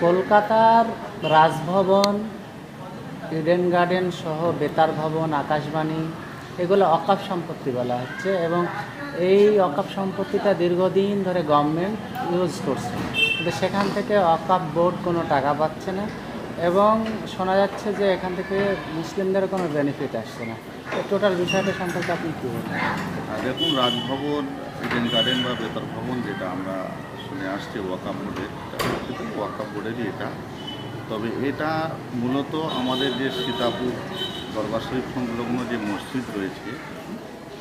কলকাতার Raj Bhavan, Eden garden সহ বেতার ভবন, আকাশবাণী এগুলো অকাপ সম্পত্তি বলা হচ্ছে এবং এই অকাপ সম্পত্তিটা দীর্ঘদিন ধরে গভর্নমেন্ট ইউজ করছে, কিন্তু সেখান থেকে অকাপ বোর্ড কোনো টাকা পাচ্ছে না এবং শোনা যাচ্ছে যে এখান থেকে মুসলিমদের কোনো বেনিফিট আসছে না। এই টোটাল বিষয়টা সম্পর্কে আপনি কী বলবেন? দেখুন, রাজভবন, ইডেন গার্ডেন বা বেতার ভবন যেটা আমরা শুনে আসছি ওয়াকাফ বোর্ডের, ওয়াকাফ বোর্ডেরই এটা। তবে এটা মূলত আমাদের যে সীতাপুর দরবার শরীফ সংলগ্ন যে মসজিদ রয়েছে,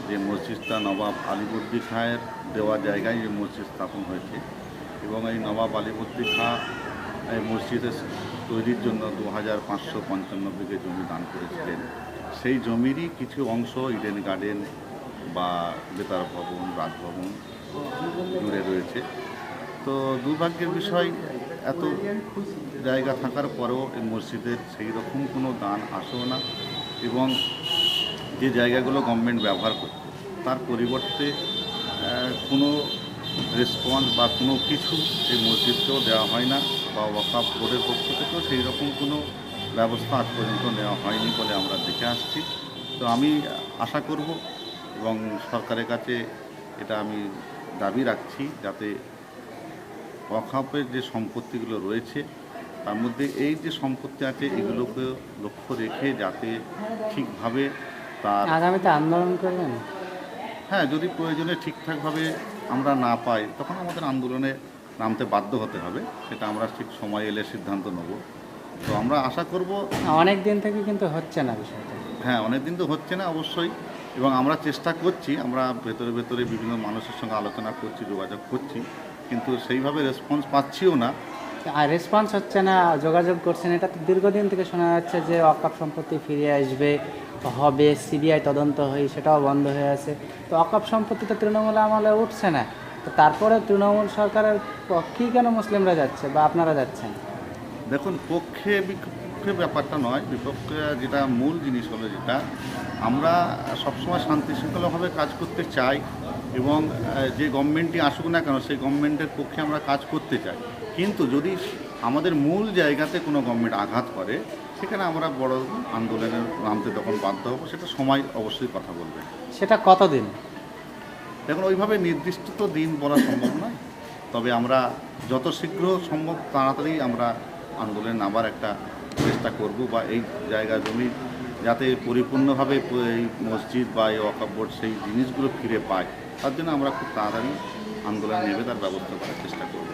যে মসজিদটা নবাব আলীবর্দী খাঁয়ের দেওয়া জায়গায় যে মসজিদ স্থাপন হয়েছে এবং এই নবাব আলীবর্দী খাঁ এই মসজিদের তৈরির জন্য 2555 বিঘে জমি দান করেছিলেন। সেই জমিরই কিছু অংশ ইডেন গার্ডেন বা বেতার ভবন, রাজভবন জুড়ে রয়েছে। তো দুর্ভাগ্যের বিষয়, এত জায়গা থাকার পরেও এই মসজিদের সেই রকম কোনো দান আসেও না এবং যে জায়গাগুলো গভর্নমেন্ট ব্যবহার করত তার পরিবর্তে কোনো রেসপন্স বা কোনো কিছু এই মসজিদকেও দেওয়া হয় না বা ওয়াকাফ বোর্ডের পক্ষ থেকেও সেই রকম কোনো ব্যবস্থা আজ পর্যন্ত নেওয়া হয়নি বলে আমরা দেখে আসছি। তো আমি আশা করব এবং সরকারের কাছে এটা আমি দাবি রাখছি যাতে ওয়াকাফের যে সম্পত্তিগুলো রয়েছে তার মধ্যে এই যে সম্পত্তি আছে এগুলোকে লক্ষ্য রেখে যাতে ঠিকভাবে তার আগামীতে আন্দোলন করবেন? হ্যাঁ, যদি প্রয়োজনে ঠিকঠাকভাবে আমরা না পাই তখন আমাদের আন্দোলনে নামতে বাধ্য হতে হবে। সেটা আমরা ঠিক সময় এলে সিদ্ধান্ত নেব। তো আমরা আশা করব। অনেক দিন থেকে কিন্তু হচ্ছে না বিষয়টা। হ্যাঁ, অনেক দিন তো হচ্ছে না অবশ্যই, এবং আমরা চেষ্টা করছি, আমরা ভেতরে ভেতরে বিভিন্ন মানুষের সঙ্গে আলোচনা করছি, যোগাযোগ করছি, কিন্তু সেইভাবে রেসপন্স পাচ্ছিও না। আর রেসপন্স হচ্ছে না, যোগাযোগ করছেন, এটা তো দীর্ঘদিন থেকে শোনা যাচ্ছে যে অকাপ সম্পত্তি ফিরে আসবে, হবে, সিবিআই তদন্ত হয়ে সেটাও বন্ধ হয়ে আছে। তো অকাপ সম্পত্তি তো তৃণমূল আমলে উঠছে না, তো তারপরে তৃণমূল সরকারের পক্ষেই কেন মুসলিমরা যাচ্ছে বা আপনারা যাচ্ছেন? দেখুন, পক্ষে বিপক্ষে ব্যাপারটা নয়, বিপক্ষে যেটা মূল জিনিস হলো যেটা আমরা সবসময় শান্তি শৃঙ্খলাভাবে কাজ করতে চাই এবং যে গভর্নমেন্টই আসুক না কেন সেই গভর্নমেন্টের পক্ষে আমরা কাজ করতে চাই, কিন্তু যদি আমাদের মূল জায়গাতে কোনো গভর্নমেন্ট আঘাত করে সেখানে আমরা বড় আন্দোলনের নামতে তখন বাধ্য হবো। সেটা সময় অবশ্যই কথা বলবে। সেটা কতদিন? দেখুন, ওইভাবে নির্দিষ্ট তো দিন বলা সম্ভব নয়, তবে আমরা যত শীঘ্র সম্ভব তাড়াতাড়ি আমরা আন্দোলনে নামার একটা চেষ্টা করব বা এই জায়গা জমি যাতে পরিপূর্ণভাবে এই মসজিদ বা এই ওয়াকফ বোর্ড সেই জিনিসগুলো ফিরে পায়, তার জন্য আমরা খুব তাড়াতাড়ি আন্দোলনে নেমে তার ব্যবস্থা করার চেষ্টা করব।